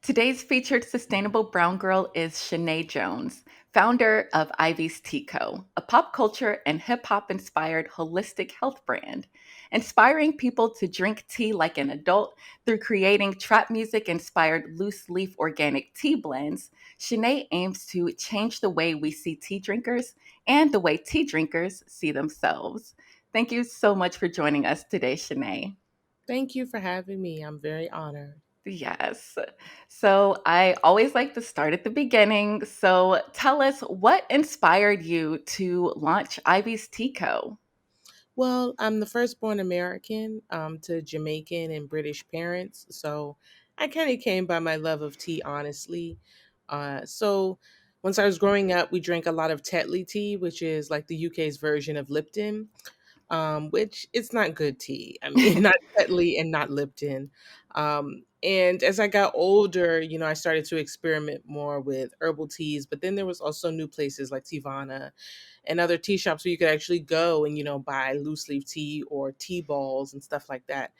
Today's featured sustainable brown girl is Shanae Jones, founder of Ivy's Tico, a pop culture and hip hop inspired holistic health brand, inspiring people to drink tea like an adult through creating trap music inspired loose leaf organic tea blends. Shanae aims to change the way we see tea drinkers and the way tea drinkers see themselves. Thank you so much for joining us today, Shanae. Thank you for having me. I'm very honored. Yes. So I always like to start at the beginning. So tell us what inspired you to launch Ivy's Tico? Well, I'm the firstborn American to Jamaican and British parents. So I kind of came by my love of tea, honestly. So once I was growing up, we drank a lot of Tetley tea, which is like the UK's version of Lipton, which it's not good tea. I mean, not Tetley and not Lipton. And as I got older, I started to experiment more with herbal teas, but then there was also new places like Tivana and other tea shops where you could actually go and buy loose leaf tea or tea balls and stuff like that.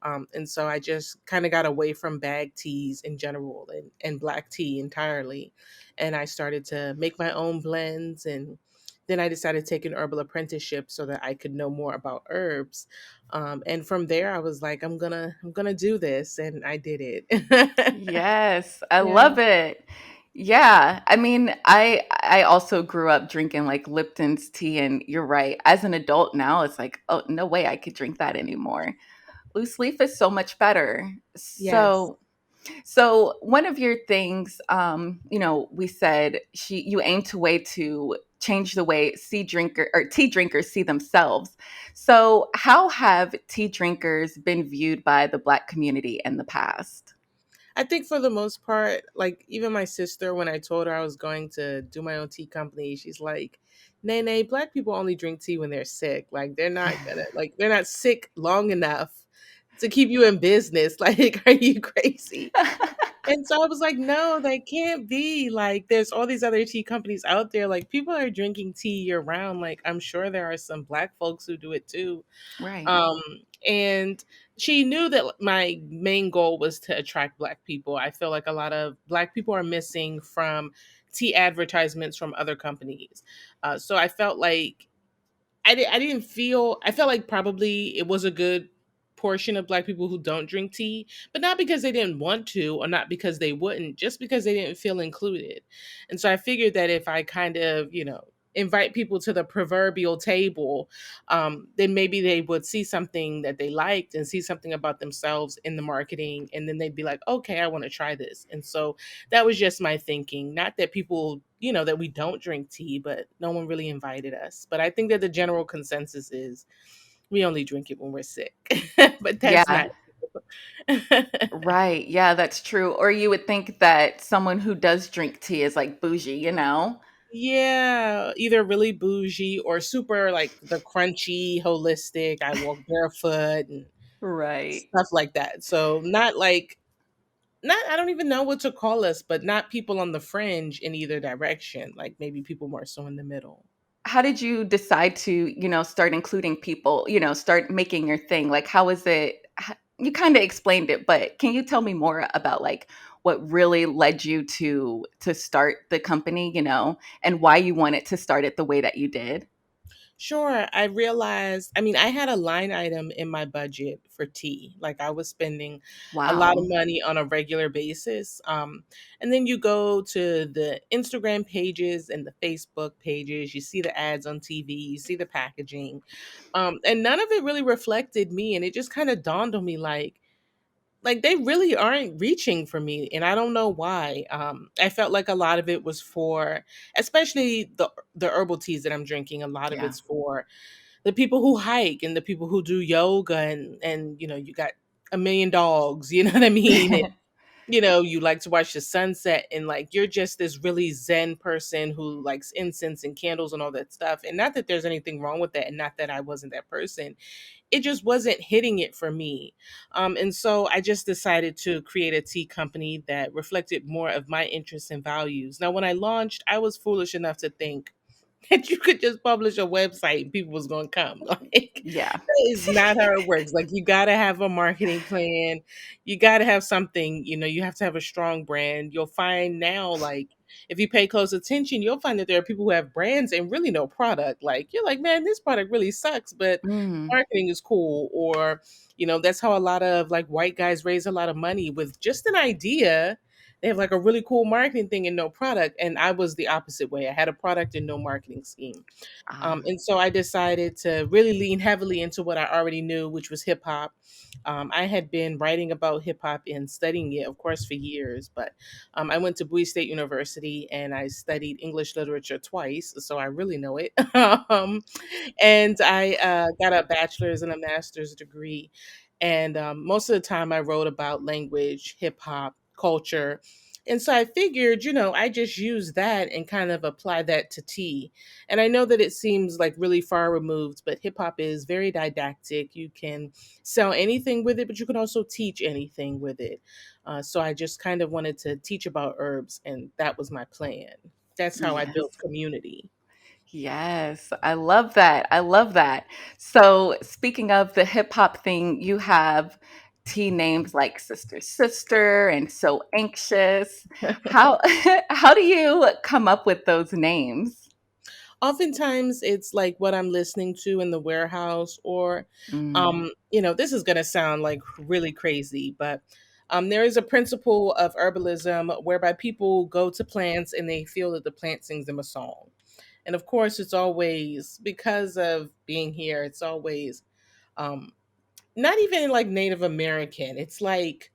And so I just kind of got away from bag teas in general and black tea entirely, and I started to make my own blends. And then I decided to take an herbal apprenticeship so that I could know more about herbs. And from there I was like, I'm gonna do this, and I did it. Yes, I Yeah. love it. Yeah, I mean, I also grew up drinking like Lipton's tea, and you're right. As an adult now, it's like, oh, no way I could drink that anymore. Loose leaf is so much better. Yes. So one of your things, we said you aim to way to change the way tea drinkers see themselves. So how have tea drinkers been viewed by the Black community in the past? I think for the most part, like even my sister, when I told her I was going to do my own tea company, she's like, Nene, black people only drink tea when they're sick. Like they're not sick long enough to keep you in business. Like, are you crazy? And so I was like, no, they can't be. Like, there's all these other tea companies out there. Like, people are drinking tea year round. Like, I'm sure there are some black folks who do it too. Right. Um, and she knew that my main goal was to attract black people. I feel like a lot of black people are missing from tea advertisements from other companies. So I felt like I didn't feel, I felt like probably it was a good portion of black people who don't drink tea, but not because they didn't want to or not because they wouldn't, just because they didn't feel included. And so I figured that if I kind of, invite people to the proverbial table, then maybe they would see something that they liked and see something about themselves in the marketing, and then they'd be like, okay, I want to try this. And so that was just my thinking. Not that people, that we don't drink tea, but no one really invited us. But I think that the general consensus is we only drink it when we're sick. But that's not. Yeah. Right. Yeah, that's true. Or you would think that someone who does drink tea is like bougie, you know? Yeah, either really bougie or super like the crunchy, holistic, I walk barefoot and Right. stuff like that. So not like, not, I don't even know what to call us, but not people on the fringe in either direction. Like maybe people more so in the middle. How did you decide to, start including people, start making your thing? Like, how was it? You kind of explained it, but can you tell me more about like what really led you to start the company, and why you wanted to start it the way that you did? Sure. I realized, I mean, I had a line item in my budget for tea. Like I was spending a lot of Wow. money on a regular basis. And then you go to the Instagram pages and the Facebook pages, you see the ads on TV, you see the packaging. And none of it really reflected me. And it just kind of dawned on me like they really aren't reaching for me, and I don't know why. I felt like a lot of it was for, especially the herbal teas that I'm drinking, a lot of Yeah. it's for the people who hike and the people who do yoga, and you got a million dogs, you know what I mean? And you like to watch the sunset, and like you're just this really zen person who likes incense and candles and all that stuff. And not that there's anything wrong with that, and not that I wasn't that person, it just wasn't hitting it for me. And so I just decided to create a tea company that reflected more of my interests and values. Now, when I launched, I was foolish enough to think that you could just publish a website and people was going to come. Like, Yeah. that is not how it works. Like, you got to have a marketing plan. You got to have something, you have to have a strong brand. You'll find now, like, if you pay close attention, you'll find that there are people who have brands and really no product. Like, you're like, man, this product really sucks, but Mm. marketing is cool. Or, that's how a lot of like white guys raise a lot of money with just an idea. They have like a really cool marketing thing and no product. And I was the opposite way. I had a product and no marketing scheme. Ah, And so I decided to really lean heavily into what I already knew, which was hip hop. I had been writing about hip hop and studying it, of course, for years, but I went to Bowie State University and I studied English literature twice, so I really know it. And I got a bachelor's and a master's degree. And most of the time I wrote about language, hip hop, culture. And so I figured, I just use that and kind of apply that to tea. And I know that it seems like really far removed, but hip hop is very didactic. You can sell anything with it, but you can also teach anything with it. So I just kind of wanted to teach about herbs, and that was my plan. That's how I built yes. community. Yes, I love that. I love that. So, speaking of the hip hop thing, you have tea names like Sister Sister and So Anxious. How how do you come up with those names? Oftentimes it's like what I'm listening to in the warehouse, or Mm, this is going to sound like really crazy, but there is a principle of herbalism whereby people go to plants and they feel that the plant sings them a song. And of course, it's always because of being here, it's always um, not even like Native American. It's like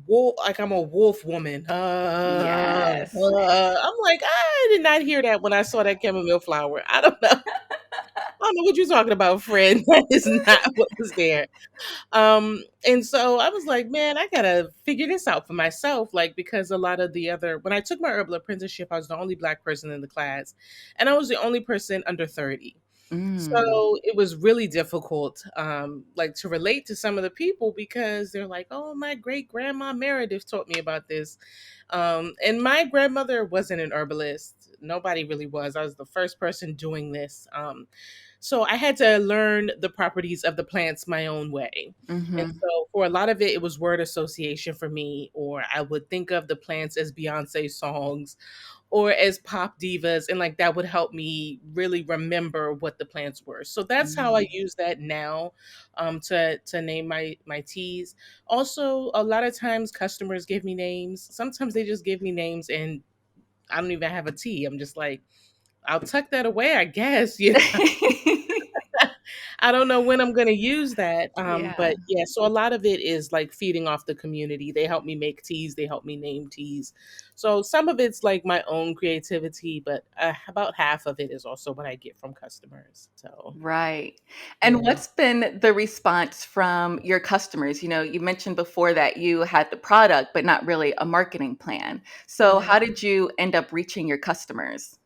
wolf, like I'm a wolf woman. yes. I'm like, I did not hear that when I saw that chamomile flower. I don't know. I don't know what you're talking about, friend. That is not what was there. And so I was like, man, I gotta figure this out for myself. Like, because a lot of the other, when I took my herbal apprenticeship, I was the only Black person in the class, and I was the only person under 30. Mm. So it was really difficult, like to relate to some of the people because they're like, "Oh, my great grandma Meredith taught me about this," and my grandmother wasn't an herbalist. Nobody really was. I was the first person doing this. So I had to learn the properties of the plants my own way. And Mhm. so for a lot of it, it was word association for me, or I would think of the plants as Beyonce songs or as pop divas, and like that would help me really remember what the plants were. So that's how I Mm. use that now, to name my teas. Also, a lot of times customers give me names. Sometimes they just give me names and I don't even have a tea. I'm just like, I'll tuck that away, I guess. I don't know when I'm going to use that. Yeah. But yeah, so a lot of it is like feeding off the community. They help me make teas, they help me name teas. So some of it's like my own creativity, but about half of it is also what I get from customers. So Right. And yeah. what's been the response from your customers? You mentioned before that you had the product, but not really a marketing plan. So, Yeah. how did you end up reaching your customers?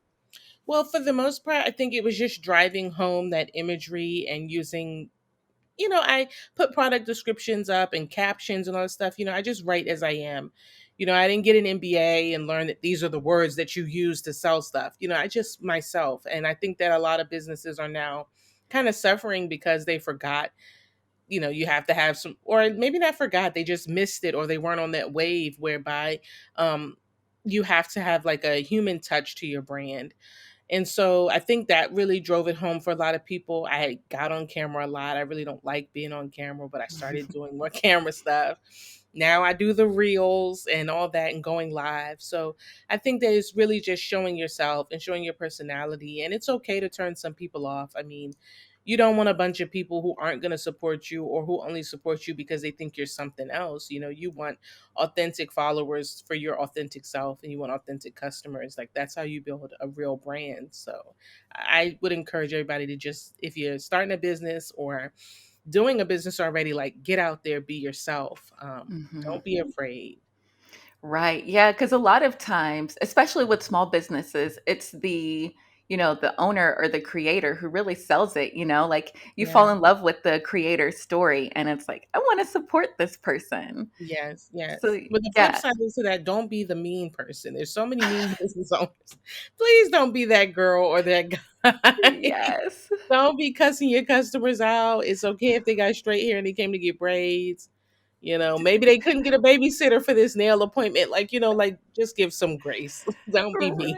Well, for the most part, I think it was just driving home that imagery and using, I put product descriptions up and captions and all that stuff. I just write as I am. I didn't get an MBA and learn that these are the words that you use to sell stuff. I just myself. And I think that a lot of businesses are now kind of suffering because they forgot, you have to have some, or maybe not forgot, they just missed it or they weren't on that wave whereby um, you have to have like a human touch to your brand. And so I think that really drove it home for a lot of people. I got on camera a lot. I really don't like being on camera, but I started doing more camera stuff. Now I do the reels and all that and going live. So I think that it's really just showing yourself and showing your personality. And it's okay to turn some people off. I mean, you don't want a bunch of people who aren't going to support you or who only support you because they think you're something else. You want authentic followers for your authentic self, and you want authentic customers. Like, that's how you build a real brand. So I would encourage everybody to just, if you're starting a business or doing a business already, like, get out there, be yourself. Mhm. Don't be afraid. Right. Yeah, because a lot of times, especially with small businesses, it's the the owner or the creator who really sells it, like you fall Yeah. in love with the creator's story and it's like, I want to support this person. Yes, So, yes. But the flip yeah. side is to that, don't be the mean person. There's so many mean business owners. Please don't be that girl or that guy. Yes. Don't be cussing your customers out. It's okay if they got straight hair and they came to get braids. Maybe they couldn't get a babysitter for this nail appointment. Like just give some grace. Don't be mean.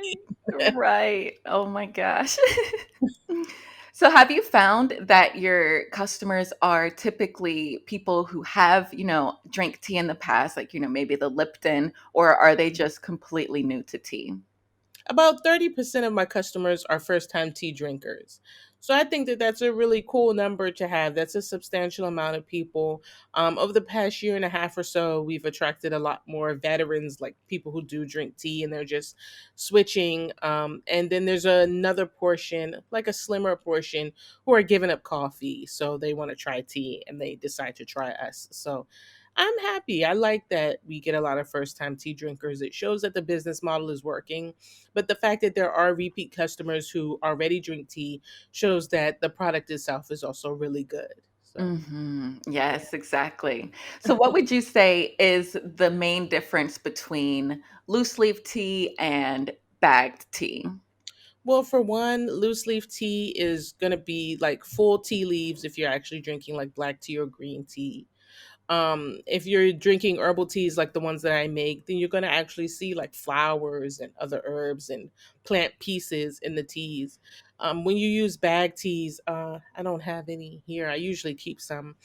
Right. Right. Oh my gosh. So have you found that your customers are typically people who have, drank tea in the past, like, maybe the Lipton, or are they just completely new to tea? About 30% of my customers are first time tea drinkers. So I think that that's a really cool number to have. That's a substantial amount of people. Over the past year and a half or so, we've attracted a lot more veterans, like people who do drink tea and they're just switching. And then there's another portion, like a slimmer portion, who are giving up coffee. So they want to try tea and they decide to try us. So I'm happy. I like that we get a lot of first time tea drinkers. It shows that the business model is working, but the fact that there are repeat customers who already drink tea shows that the product itself is also really good. So, yeah. Yes, exactly. So what would you say is the main difference between loose leaf tea and bagged tea? Well, for one, loose leaf tea is going to be like full tea leaves if you're actually drinking like black tea or green tea. If you're drinking herbal teas like the ones that I make, then you're going to actually see like flowers and other herbs and plant pieces in the teas. When you use bag teas, I don't have any here. I usually keep some.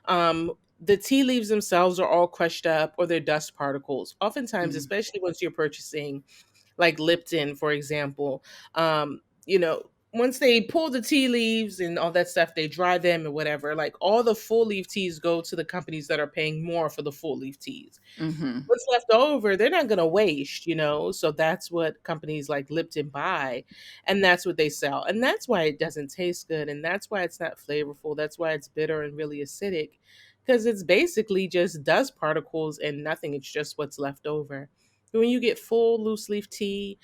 The tea leaves themselves are all crushed up or they're dust particles. Oftentimes, Mm, especially once you're purchasing like Lipton, for example, you know, once they pull the tea leaves and all that stuff, they dry them or whatever. Like all the full leaf teas go to the companies that are paying more for the full leaf teas. mhm. What's left over, they're not going to waste. So that's what companies like Lipton buy, and that's what they sell. And that's why it doesn't taste good. And that's why it's not flavorful. That's why it's bitter and really acidic, because it's basically just dust particles and nothing. It's just what's left over. When you get full loose leaf tea,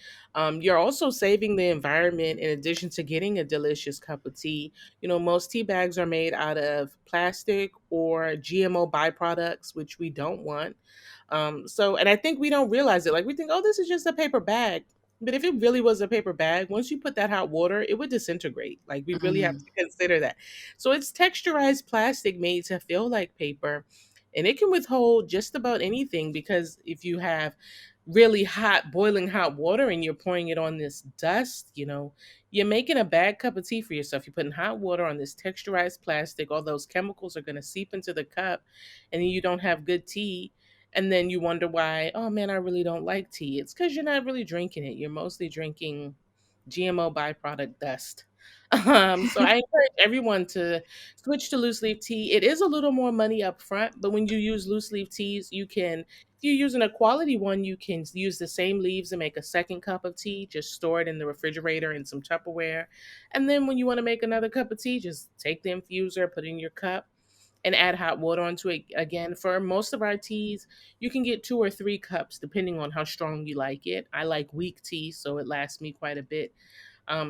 you're also saving the environment in addition to getting a delicious cup of tea. Most tea bags are made out of plastic or GMO byproducts, which we don't want. And I think we don't realize it. Like we think, oh, this is just a paper bag. But if it really was a paper bag, once you put that hot water, it would disintegrate. Like we really have Mm, to consider that. So it's texturized plastic made to feel like paper. And it can withhold just about anything because if you have really hot, boiling hot water and you're pouring it on this dust, you're making a bad cup of tea for yourself. You're putting hot water on this texturized plastic. All those chemicals are going to seep into the cup and then you don't have good tea, and then you wonder why, oh man, I really don't like tea. It's because you're not really drinking it. You're mostly drinking GMO byproduct dust. So I encourage everyone to switch to loose leaf tea. It is a little more money up front, but when you use loose leaf teas, if you're using a quality one, you can use the same leaves and make a second cup of tea. Just store it in the refrigerator in some Tupperware. And then when you want to make another cup of tea, just take the infuser, put it in your cup, and add hot water onto it. Again, for most of our teas, you can get 2 or 3 cups depending on how strong you like it. I like weak tea, so it lasts me quite a bit.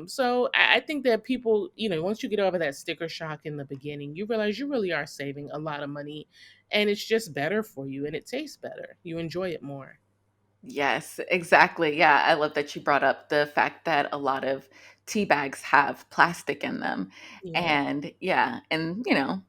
So I think that people, once you get over that sticker shock in the beginning, you realize you really are saving a lot of money and it's just better for you and it tastes better. You enjoy it more. yes, exactly. Yeah, I love that you brought up the fact that a lot of tea bags have plastic in them. Yeah. And yeah, and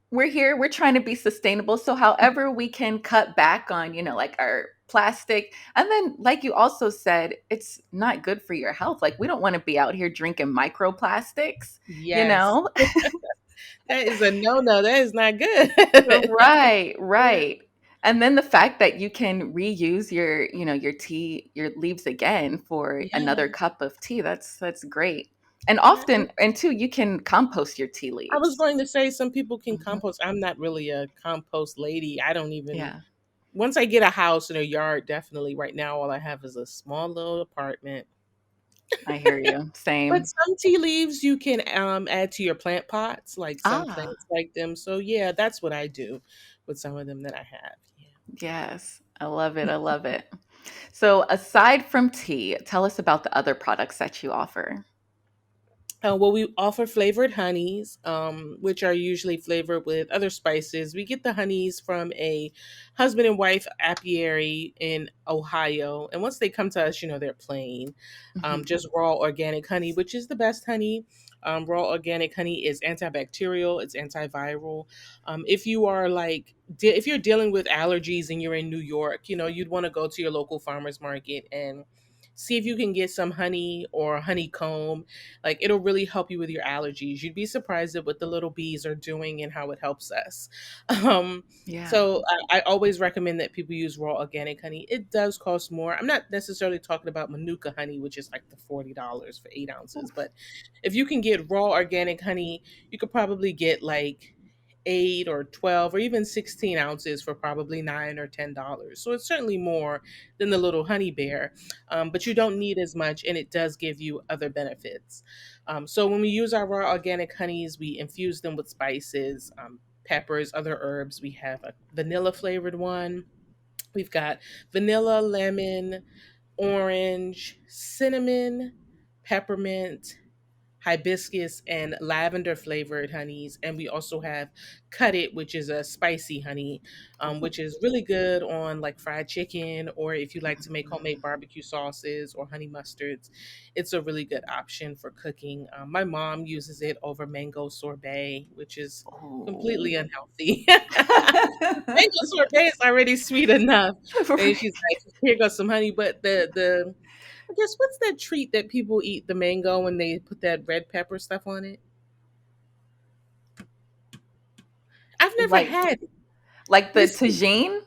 we're here, we're trying to be sustainable. So however we can cut back on, like our plastic. And then like you also said, it's not good for your health. Like we don't want to be out here drinking microplastics, you Yes. know? That is a no-no. That is not good. Right, Yeah. right. And then the fact that you can reuse your tea, your leaves again for another Yeah. cup of tea, that's great. And Yeah. often, and too, you can compost your tea I was leaves. going to say some people can Mhm. compost. I'm not really a compost lady. I don't even Yeah, once I get a house and a yard, definitely right now all I have is a small little apartment. I hear you. But Same. some tea leaves you can add to your plant pots, like some Ah, plants like them. So yeah, that's what I do with some of them that I have. Yeah. yes. I love it. I love it. So aside from tea, tell us about the other products that you offer. Well, we offer flavored honeys, which are usually flavored with other spices. We get the honeys from a husband and wife apiary in Ohio. And once they come to us, they're plain, Mhm. just raw organic honey, which is the best honey. Raw organic honey is antibacterial, it's antiviral. If you are if you're dealing with allergies and you're in New York, you'd want to go to your local farmer's market and see if you can get some honey or honeycomb. Like, it'll really help you with your allergies. You'd be surprised at what the little bees are doing and how it helps us. Um, Yeah. so I always recommend that people use raw organic honey. It does cost more. I'm not necessarily talking about Manuka honey, which is like the $40 for 8 ounces. Oof. But if you can get raw organic honey, you could probably get like 8 or 12 or even 16 ounces for probably $9 or $10. So it's certainly more than the little honey bear, but you don't need as much, and it does give you other benefits. So when we use our raw organic honeys, we infuse them with spices, peppers, other herbs. We have a vanilla flavored one. We've got vanilla, lemon, orange, cinnamon, peppermint, hibiscus, and lavender flavored honeys. And we also have cut it, which is a spicy honey, Oh. which is really good on like fried chicken, or if you like to make Mhm. homemade barbecue sauces or honey mustards. It's a really good option for cooking. My mom uses it over mango sorbet, which is Oh. completely unhealthy. Mango sorbet is already sweet enough. And she's like, here goes some honey. But the I guess, what's that treat that people eat, the mango, when they put that red pepper stuff on it? I've never Like had it. like the This tagine?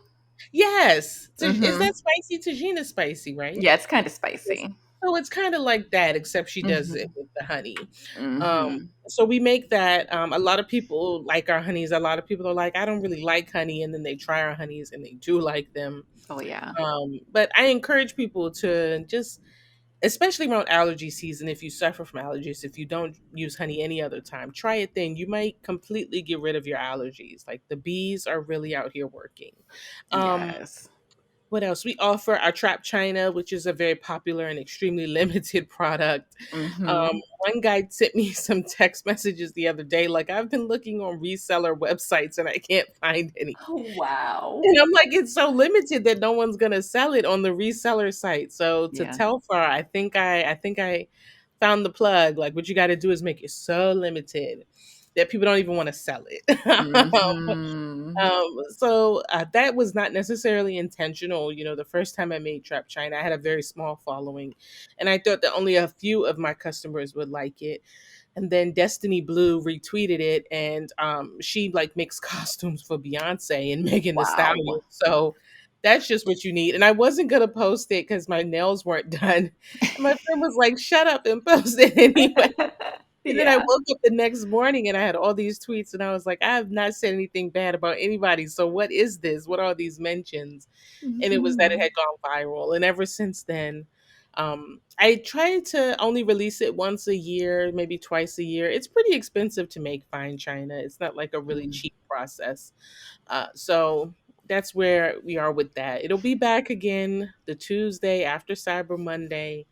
Yes. Is Mhm. that spicy? Tagine is spicy, right? Yeah, it's kinda Yes. spicy. So it's kind of like that, except she does it Mhm. with the honey. Um, Mhm. so we make that. A lot of people like our honeys. A lot of people are like, I don't really like honey, and then they try our honeys and they do like them. Oh, yeah. But I encourage people to just, especially around allergy season, if you suffer from allergies, if you don't use honey any other time, try it then. You might completely get rid of your allergies. Like, the bees are really out here working. Um, Yes. what else? We offer our trap china, which is a very popular and extremely limited product. Mhm. One guy sent me some text messages the other day, like, I've been looking on reseller websites and I can't find any. Oh, wow. And I'm like, it's so limited that no one's gonna sell it on the reseller site. So to Yeah. Telfar, I think I found the plug. Like, what you got to do is make it so limited that people don't even want to sell it. Mhm. That was not necessarily intentional. The first time I made Trap China, I had a very small following, and I thought that only a few of my customers would like it. And then Destiny Blue retweeted it, and she like makes costumes for Beyonce and Megan Thee Stallion. Wow. So that's just what you need. And I wasn't gonna post it because my nails weren't done. And my friend was like, "Shut up and post it anyway." And then I Yeah. woke up the next morning and I had all these tweets, and I was like, I have not said anything bad about anybody. So what is this? What are these mentions? And it was that it Mhm. had gone viral. And ever since then, I try to only release it once a year, maybe twice a year. It's pretty expensive to make fine china. It's not like a really Mm. cheap process. So that's where we are with that. It'll be back again the Tuesday after Cyber Monday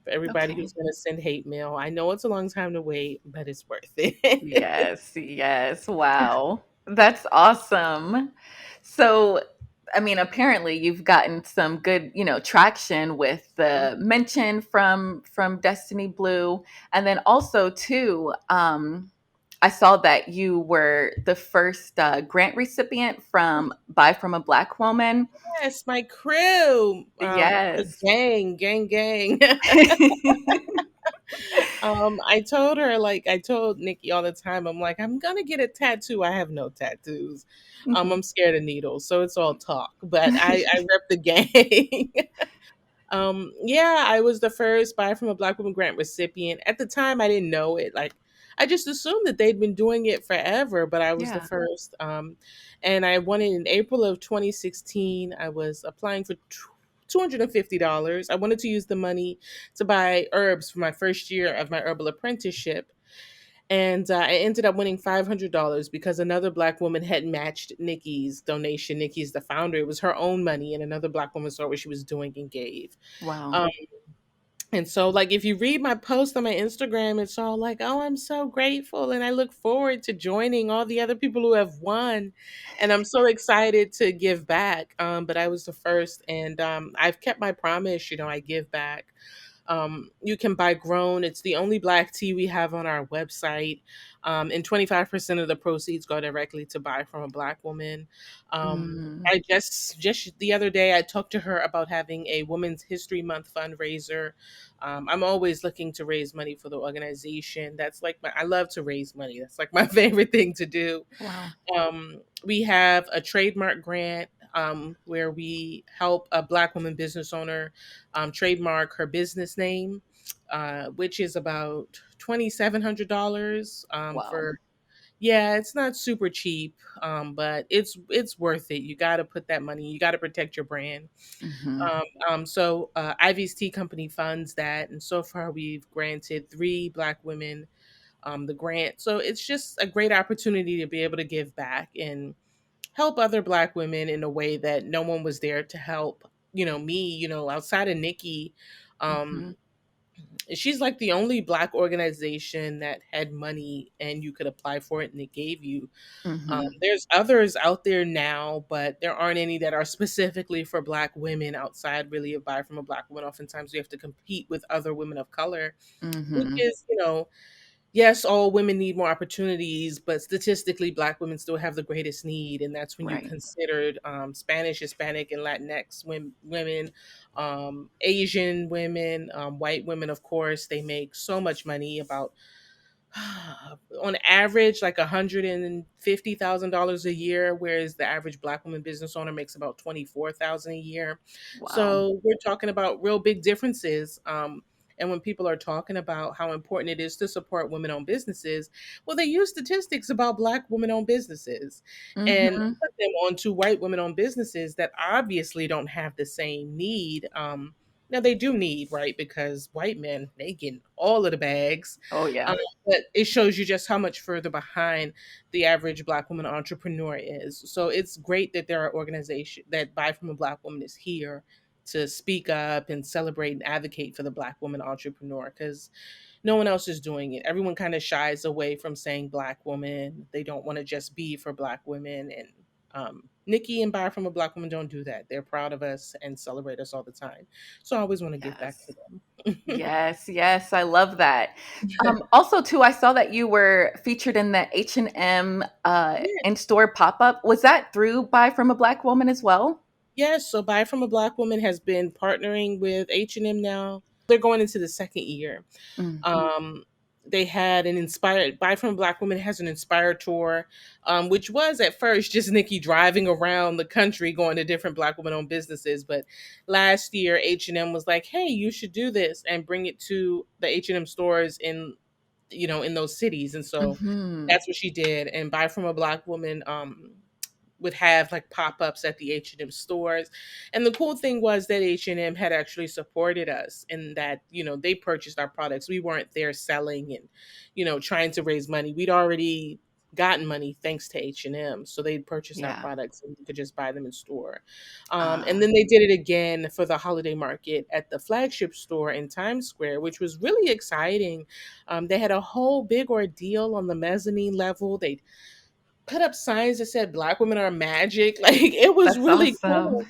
for everybody Okay. who's going to send hate mail. I know it's a long time to wait, but it's worth it. Yes, yes. Wow. That's awesome. So, I mean, apparently you've gotten some good, traction with the mention from Destiny Blue. And then also too, I saw that you were the first grant recipient from Buy from a Black Woman. Yes, my crew, the Yes. gang. I told Nikki all the time, I'm like, I'm gonna get a tattoo. I have no tattoos. Mhm. I'm scared of needles, so it's all talk. But I rep the gang. Yeah, I was the first Buy from a Black Woman grant recipient. At the time, I didn't know it. Like, I just assumed that they'd been doing it forever, but I was the Yeah. first. And I won it in April of 2016. I was applying for $250. I wanted to use the money to buy herbs for my first year of my herbal apprenticeship. And I ended up winning $500 because another Black woman had matched Nikki's donation. Nikki's the founder. It was her own money, and another Black woman saw what she was doing and gave. Wow. Um, And so, like, if you read my post on my Instagram, it's all like, oh, I'm so grateful. And I look forward to joining all the other people who have won. And I'm so excited to give back. But I was the first, and I've kept my promise. I give back. You can buy Grown. It's the only black tea we have on our website. And 25% of the proceeds go directly to Buy from a Black Woman. Mm, I just the other day I talked to her about having a Women's History Month fundraiser. I'm always looking to raise money for the organization. That's like I love to raise money. That's like my favorite thing to do. wow. We have a trademark grant where we help a Black woman business owner trademark her business name, which is about $2,700 Wow. for. Yeah, it's not super cheap, but it's worth it. You got to put that money. You got to protect your brand. Hmm. So Ivy's Tea Company funds that, and so far we've granted 3 Black women the grant. So it's just a great opportunity to be able to give back and help other Black women in a way that no one was there to help. Me, outside of Nikki, Hmm. um, she's like the only Black organization that had money and you could apply for it and it gave you. Hmm. There's others out there now, but there aren't any that are specifically for Black women outside really of Buy from a Black Woman. Oftentimes we have to compete with other women of color, which Hmm. is, yes, all women need more opportunities, but statistically, Black women still have the greatest need, and that's when you Right. considered Spanish, Hispanic, and Latinx women, Asian women, white women. Of course, they make so much money. About on average like $150,000 a year, whereas the average Black woman business owner makes about 24,000 a year. Wow. So we're talking about real big differences. And when people are talking about how important it is to support women-owned businesses, well, they use statistics about Black women-owned businesses and Hmm. put them onto white women-owned businesses that obviously don't have the same need. Now they do need, right? Because white men, they get all of the bags. Oh, Um, yeah. but it shows you just how much further behind the average Black woman entrepreneur is. So it's great that there are organizations that Buy from a Black Woman is here to speak up and celebrate and advocate for the Black woman entrepreneur because no one else is doing it. Everyone kind of shies away from saying Black woman. They don't want to just be for Black women. And Nikki and Buy from a Black Woman don't do that. They're proud of us and celebrate us all the time. So I always want to give back to Yes. them. Yes, yes, I love that. Also, too, I saw that you were featured in the H&M Yeah. in-store pop-up. Was that through Buy from a Black Woman as well? Yes, so Buy from a Black Woman has been partnering with H&M now. They're going into the second year. Mm, Um, they had an inspired Buy from a Black Woman has an inspired tour, which was at first just Nikki driving around the country going to different Black women-owned businesses. But last year, H&M was like, "Hey, you should do this and bring it to the H&M stores in those cities." And so mhm. that's what she did. And Buy from a Black Woman would have like pop-ups at the H&M stores. And the cool thing was that H&M had actually supported us in that, they purchased our products. We weren't there selling and, trying to raise money. We'd already gotten money thanks to H&M. So they purchased our Yeah. products and you could just buy them in store. And Ah, then they did it again for the holiday market at the flagship store in Times Square, which was really exciting. They had a whole big ordeal on the mezzanine level. They put up signs that said Black women are magic. Like it was that's really awesome. cool.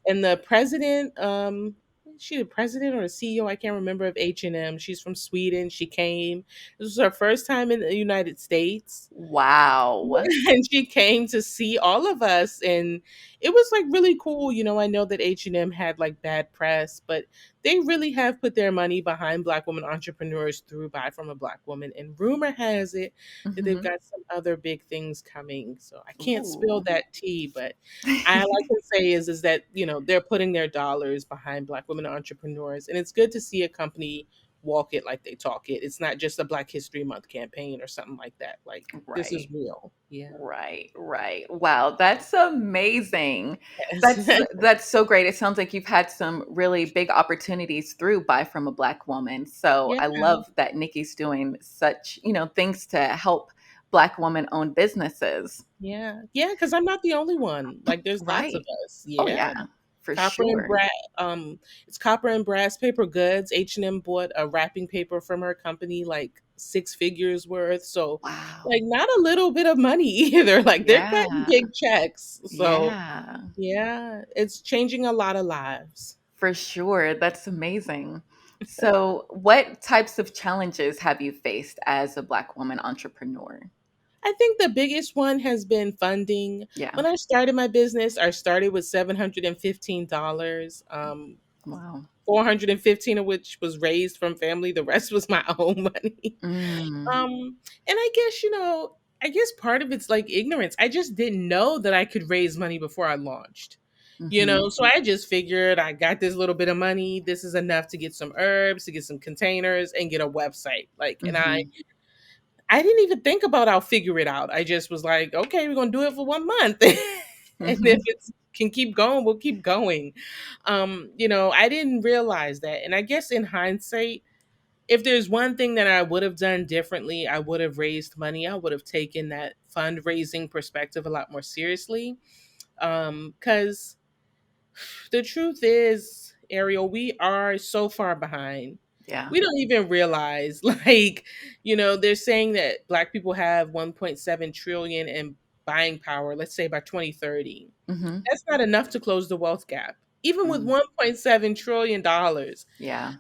And the president, is she the president or the CEO? I can't remember of H&M. She's from Sweden. She came. This was her first time in the United States. Wow. And she came to see all of us and it was like really cool. I know that H&M had like bad press, but they really have put their money behind Black women entrepreneurs through Buy from a Black Woman, and rumor has it that they've Mhm. got some other big things coming. So I can't spill Ooh. that tea, but all I can say is that they're putting their dollars behind Black women entrepreneurs, and it's good to see a company walk it like they talk it. It's not just a Black History Month campaign or something like that. Like this is Right. real. Yeah. Right, right. Wow, that's amazing. Yes. That's so great. It sounds like you've had some really big opportunities through Buy from a Black Woman. So Yeah. I love that Nikki's doing such, things to help Black woman-owned businesses. Yeah. Yeah. Because I'm not the only one. Like there's lots of Right. us. Oh Yeah. yeah. For Copper and sure. brass. It's copper and brass paper goods. H&M bought a wrapping paper from her company, like six figures worth. So, like, Wow. not a little bit of money either. Like, they're cutting Yeah. big checks. So, Yeah. yeah, it's changing a lot of lives. For sure. That's amazing. So, what types of challenges have you faced as a Black woman entrepreneur? I think the biggest one has been funding. Yeah. When I started my business, I started with $715. 415 of which was raised from family. The rest was my own money. Mm. And I guess, I guess part of it's like ignorance. I just didn't know that I could raise money before I launched. Mhm. So I just figured I got this little bit of money. This is enough to get some herbs, to get some containers, and get a website. Like, and I Mhm. I didn't even think about I'll figure it out. I just was like, okay, we're gonna do it for 1 month. And if Mhm. it can keep going, we'll keep going. I didn't realize that. And I guess in hindsight, if there's one thing that I would have done differently, I would have raised money. I would have taken that fundraising perspective a lot more seriously. Because the truth is, Ariel, we are so far behind. Yeah. We don't even realize, they're saying that Black people have 1.7 trillion in buying power, let's say by 2030. Mhm. That's not enough to close the wealth gap. Even with Mm. $1.7 trillion, Yeah.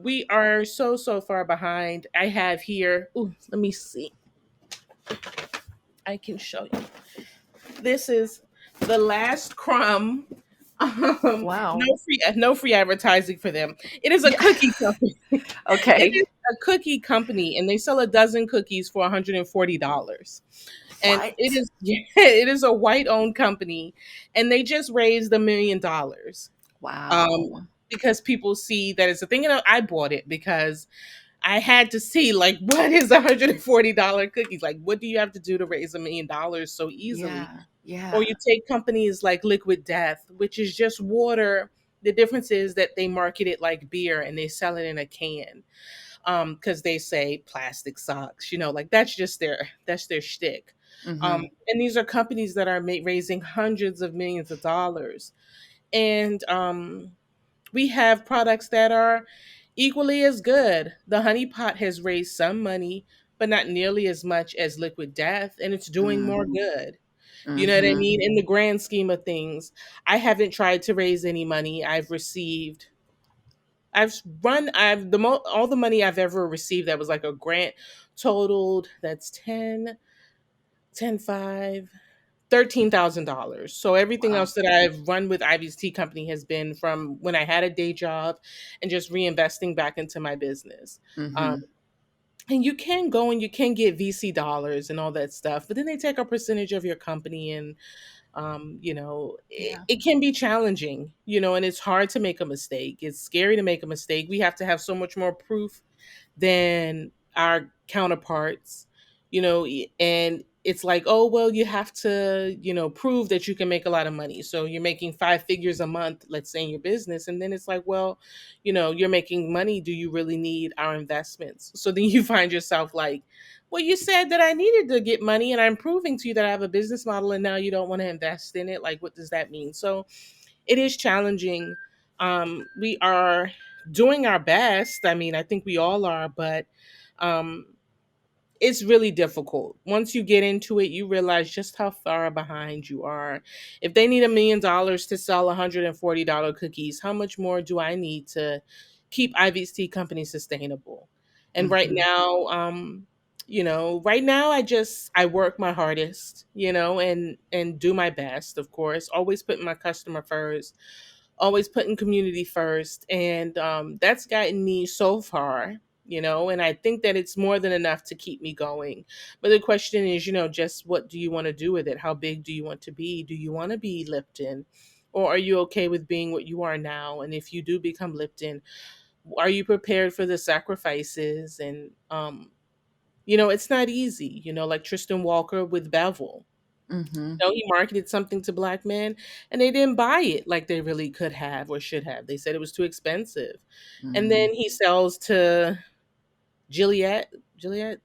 we are so, so far behind. I have here, ooh, let me see. I can show you. This is the last crumb. Wow. No free advertising for them. It is a Yeah. cookie company. It Okay. is a cookie company, and they sell a dozen cookies for $140. And it What? is yeah, it is a white owned company, and they just raised $1 million. Um, Wow. because people see that it's a thing, and I bought it because I had to see, like, what is $140 cookies? Like, what do you have to do to raise $1 million so easily? Yeah. Or Yeah. you take companies like Liquid Death, which is just water. The difference is that they market it like beer and they sell it in a can. Because they say plastic socks, like that's their shtick. Mhm. And these are companies that are raising hundreds of millions of dollars. And we have products that are equally as good. The Honey Pot has raised some money, but not nearly as much as Liquid Death, and it's doing Mm. more good. You know what I Mhm. mean? In the grand scheme of things, I haven't tried to raise any money. All the money I've ever received that was like a grant totaled, that's 5 $13,000. So everything Wow. else that I've run with Ivy's Tea Company has been from when I had a day job and just reinvesting back into my business. Um, Mhm. and you can go and you can get VC dollars and all that stuff, but then they take a percentage of your company, and Yeah. it can be challenging, and it's hard to make a mistake. It's scary to make a mistake. We have to have so much more proof than our counterparts, and it's like, oh, well, you have to, prove that you can make a lot of money. So you're making 5 figures a month, let's say, in your business. And then it's like, well, you're making money. Do you really need our investments? So then you find yourself like, well, you said that I needed to get money and I'm proving to you that I have a business model and now you don't want to invest in it. Like, what does that mean? So it is challenging. We are doing our best. I mean, I think we all are, but um, it's really difficult. Once you get into it, you realize just how far behind you are. If they need $1 million to sell $140 cookies, how much more do I need to keep Ivy's Tea Company sustainable? And Mhm. right now I work my hardest, and do my best, of course, always putting my customer first, always putting community first. And that's gotten me so far, and I think that it's more than enough to keep me going. But the question is, just what do you want to do with it? How big do you want to be? Do you want to be Lipton? Or are you okay with being what you are now? And if you do become Lipton, are you prepared for the sacrifices? And it's not easy, like Tristan Walker with Bevel. Mhm. He marketed something to Black men and they didn't buy it like they really could have or should have. They said it was too expensive. And Mm. then he sells to Gillette,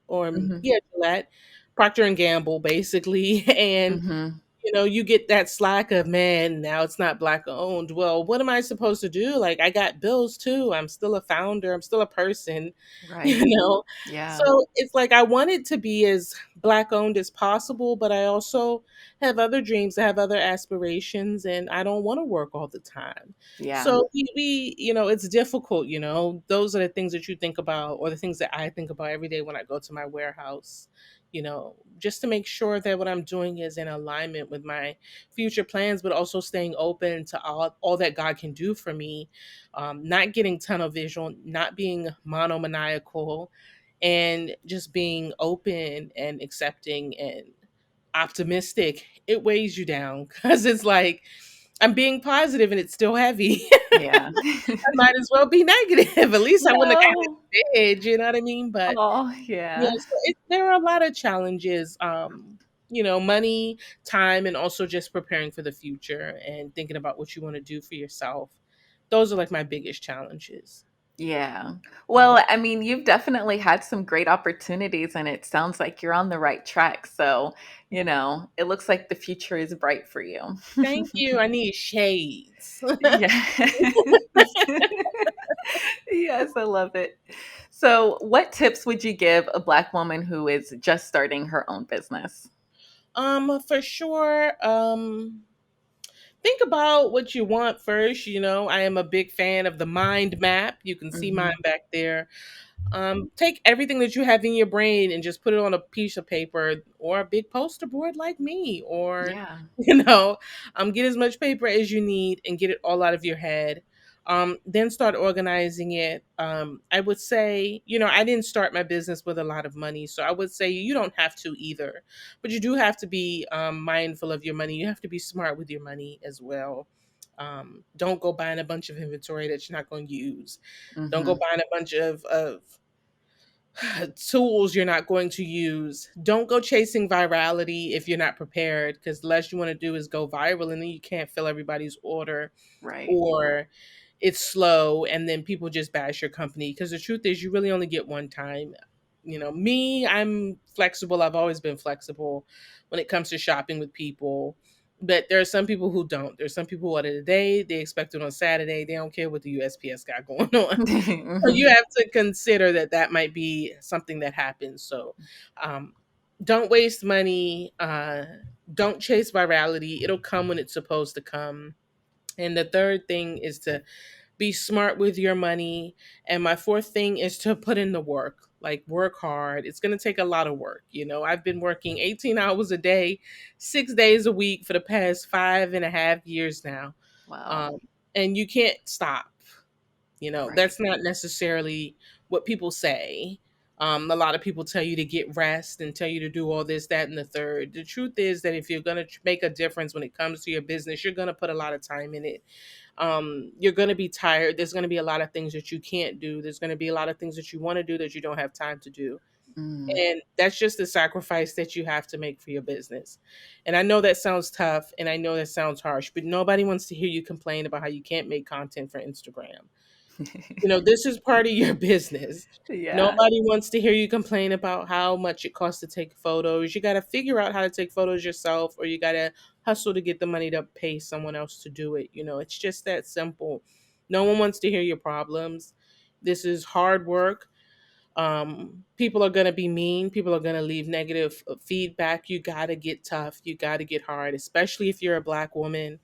or Mhm. yeah, Gillette, Procter and Gamble, basically. And Mhm. You get that slack of, man, now it's not black owned. Well, what am I supposed to do? Like, I got bills too. I'm still a founder. I'm still a person, you Right. know? Yeah. So it's like I want it to be as black owned as possible, but I also have other dreams. I have other aspirations, and I don't want to work all the time. Yeah. So it's difficult, those are the things that you think about, or the things that I think about every day when I go to my warehouse, just to make sure that what I'm doing is in alignment with my future plans, but also staying open to all that God can do for me. Not getting tunnel vision, not being monomaniacal, and just being open and accepting and optimistic. It weighs you down because it's like I'm being positive and it's still heavy. Yeah. I might as well be negative. At least I wouldn't have got No. it bad, you know what I mean? But Oh, yeah, yeah. so there are a lot of challenges. Money, time, and also just preparing for the future and thinking about what you want to do for yourself. Those are like my biggest challenges. Yeah. Mhm. Well, I mean, you've definitely had some great opportunities and it sounds like you're on the right track. So, it looks like the future is bright for you. Thank you. I need shades. Yes. Yes, I love it. So, what tips would you give a Black woman who is just starting her own business? For sure. Think about what you want first. I am a big fan of the mind map. You can see mine Hmm. back there. Take everything that you have in your brain and just put it on a piece of paper or a big poster board like me, or Yeah. get as much paper as you need and get it all out of your head. Then start organizing it. I would say, I didn't start my business with a lot of money, so I would say you don't have to either, but you do have to be mindful of your money. You have to be smart with your money as well. Don't go buying a bunch of inventory that you're not going to use. Don't go Hmm. buying a bunch of tools you're not going to use. Don't go chasing virality if you're not prepared, because the last you want to do is go viral and then you can't fill everybody's order, Right. or it's slow and then people just bash your company, because the truth is you really only get one time. Me, I'm flexible. I've always been flexible when it comes to shopping with people. But there are some people who don't. There's some people who order today, they expect it on Saturday. They don't care what the USPS got going on. So you Hmm. have to consider that that might be something that happens. So um, don't waste money. Don't chase virality. It'll come when it's supposed to come. And the third thing is to be smart with your money. And my fourth thing is to put in the work. Like, work hard. It's going to take a lot of work. I've been working 18 hours a day, 6 days a week for the past 5.5 years now. Wow. Um, and you can't stop. Right. That's not necessarily what people say. A lot of people tell you to get rest and tell you to do all this, that, and the third. The truth is that if you're going to make a difference when it comes to your business, you're going to put a lot of time in it. You're going to be tired. There's going to be a lot of things that you can't do. There's going to be a lot of things that you want to do that you don't have time to do. Mm. And that's just the sacrifice that you have to make for your business. And I know that sounds tough and I know that sounds harsh, but nobody wants to hear you complain about how you can't make content for Instagram. This is part of your business. Yeah. Nobody wants to hear you complain about how much it costs to take photos. You got to figure out how to take photos yourself, or you got to hustle to get the money to pay someone else to do it. It's just that simple. No one wants to hear your problems. This is hard work. People are going to be mean. People are going to leave negative feedback. You got to get tough. You got to get hard, especially if you're a Black woman.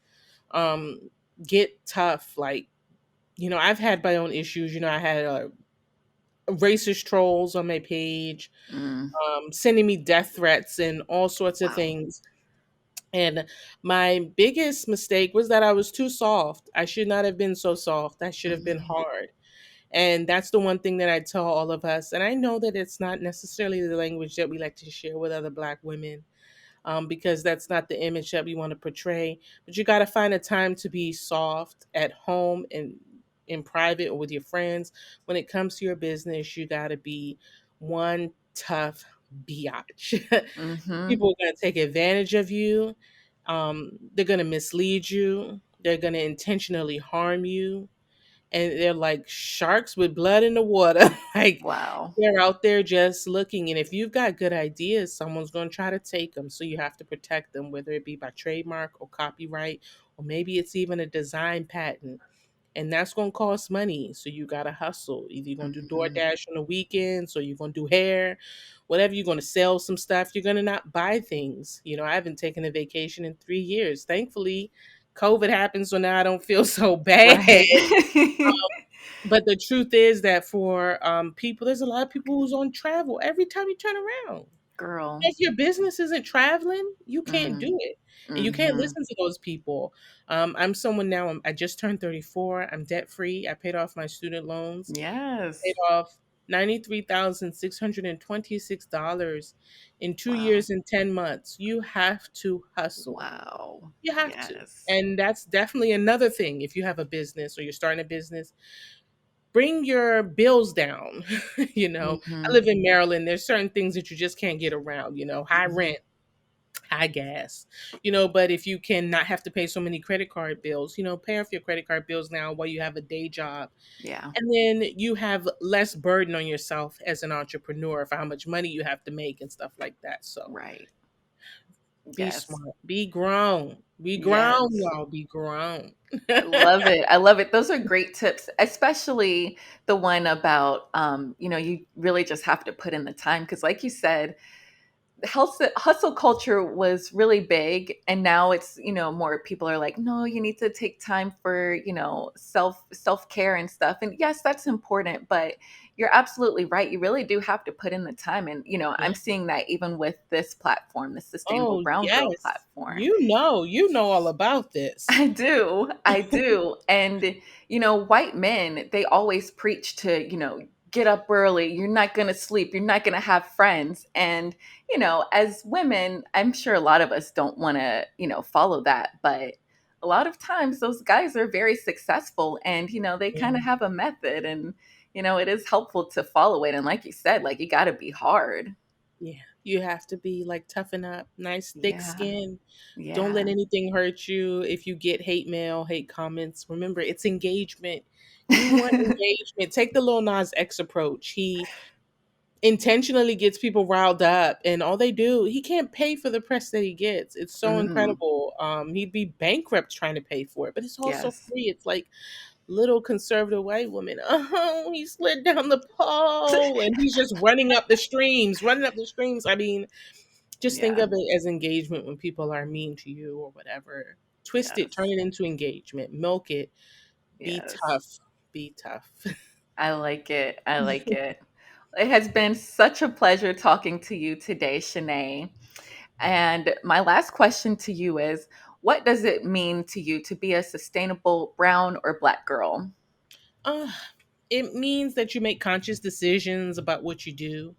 Um, get tough. Like, I've had my own issues. I had racist trolls on my page, Mm. sending me death threats and all sorts of Wow. things. And my biggest mistake was that I was too soft. I should not have been so soft. I should have been Mhm. hard. And that's the one thing that I tell all of us. And I know that it's not necessarily the language that we like to share with other Black women, because that's not the image that we want to portray. But you got to find a time to be soft at home and in private or with your friends. When it comes to your business, you got to be one tough biatch. Mhm. People are going to take advantage of you. They're going to mislead you. They're going to intentionally harm you. and they're like sharks with blood in the water. Like Wow. they're out there just looking, and if you've got good ideas, someone's going to try to take them. So you have to protect them, whether it be by trademark or copyright, or maybe it's even a design patent, and that's going to cost money. So you got to hustle. Either you're going to do Hmm. DoorDash on the weekends, or you're going to do hair, whatever. You're going to sell some stuff. You're going to not buy things. I haven't taken a vacation in 3 years. Thankfully, COVID happened, so now I don't feel so bad. Right. But the truth is that for people, there's a lot of people who's on travel every time you turn around. Girl. If your business isn't traveling, you can't do Mm. it. And you can't Hmm. listen to those people. I'm someone now, I just turned 34. I'm debt free. I paid off my student loans, paid Yes. off $93,626 in two Wow. years and 10 months. You have to hustle. Wow. You have to. Yes. And that's definitely another thing. If you have a business or you're starting a business, bring your bills down. I Hmm. live in Maryland. There's certain things that you just can't get around, high Hmm. rent, high gas, but if you can not have to pay so many credit card bills, pay off your credit card bills now while you have a day job. Yeah. And then you have less burden on yourself as an entrepreneur for how much money you have to make and stuff like that. So Right. be Yes. smart, be grown, be grown, Yes. y'all, be grown. I love it. I love it. Those are great tips, especially the one about, you really just have to put in the time. Because, like you said, hustle culture was really big, and now it's, more people are like, no, you need to take time for, self care and stuff. And yes, that's important, but you're absolutely right. You really do have to put in the time. And Yeah. I'm seeing that even with this platform, the Sustainable Oh Brown Girl yes, platform. you know all about this. I do. I do. And, white men, they always preach to, get up early. You're not going to sleep. You're not going to have friends. And, as women, I'm sure a lot of us don't want to, follow that. But a lot of times those guys are very successful and, they kind of Yeah. have a method and, it is helpful to follow it. And like you said, like you got to be hard. Yeah, you have to be like toughen up, nice thick Yeah. skin. Don't let Yeah. anything hurt you. If you get hate mail, hate comments, remember it's engagement. You want engagement. Take the Lil Nas X approach. He intentionally gets people riled up, and all they do, he can't pay for the press that he gets. It's so Hmm. incredible. He'd be bankrupt trying to pay for it, but it's also Yes. free. It's like little conservative white woman. Oh, he slid down the pole and he's just running up the streams. I mean, just think Yeah. of it as engagement when people are mean to you or whatever. Twist it, turn Yes. it into engagement, milk it, be Yes. tough, be tough. I like it. I like it. It has been such a pleasure talking to you today, Shanae. And my last question to you is, what does it mean to you to be a sustainable brown or black girl? uh, it means that you make conscious decisions about what you do,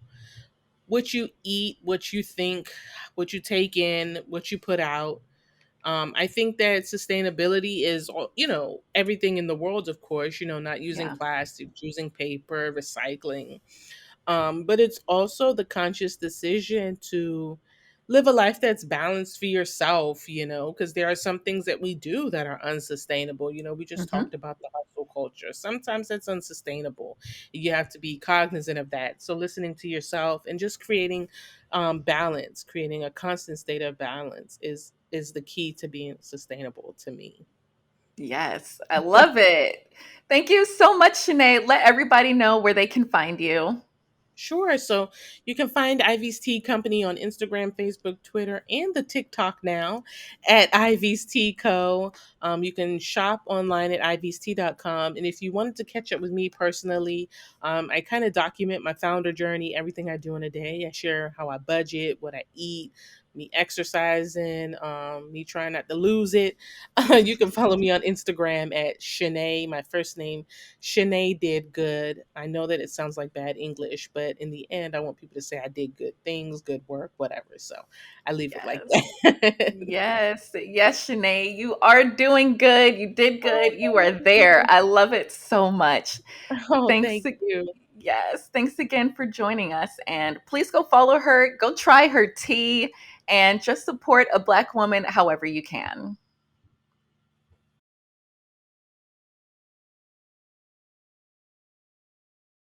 what you eat, what you think, what you take in, what you put out. I think that sustainability is, everything in the world, of course, not using Yeah. plastic, using paper, recycling. But it's also the conscious decision to live a life that's balanced for yourself, because there are some things that we do that are unsustainable. We just Hmm. talked about the hustle culture. Sometimes that's unsustainable. You have to be cognizant of that. So listening to yourself and just creating balance, creating a constant state of balance is the key to being sustainable to me. Yes. I love it. Thank you so much, Shanae. Let everybody know where they can find you. Sure. So you can find Ivy's Tea Company on Instagram, Facebook, Twitter, and the TikTok now at Ivy's Tea Co. You can shop online at ivystea.com. And if you wanted to catch up with me personally, I kind of document my founder journey, everything I do in a day. I share how I budget, what I eat, me exercising, me trying not to lose it. You can follow me on Instagram at Shanae, my first name, Shanae did good. I know that it sounds like bad English, but in the end, I want people to say I did good things, good work, whatever. So I leave it like Yes. that. Yes. Yes, Shanae. You are doing good. You did Oh, good. You are thank there. you. I love it so much. Oh, Thanks. thank you. Yes. Thanks again for joining us. And please go follow her, go try her tea, and just support a Black woman however you can.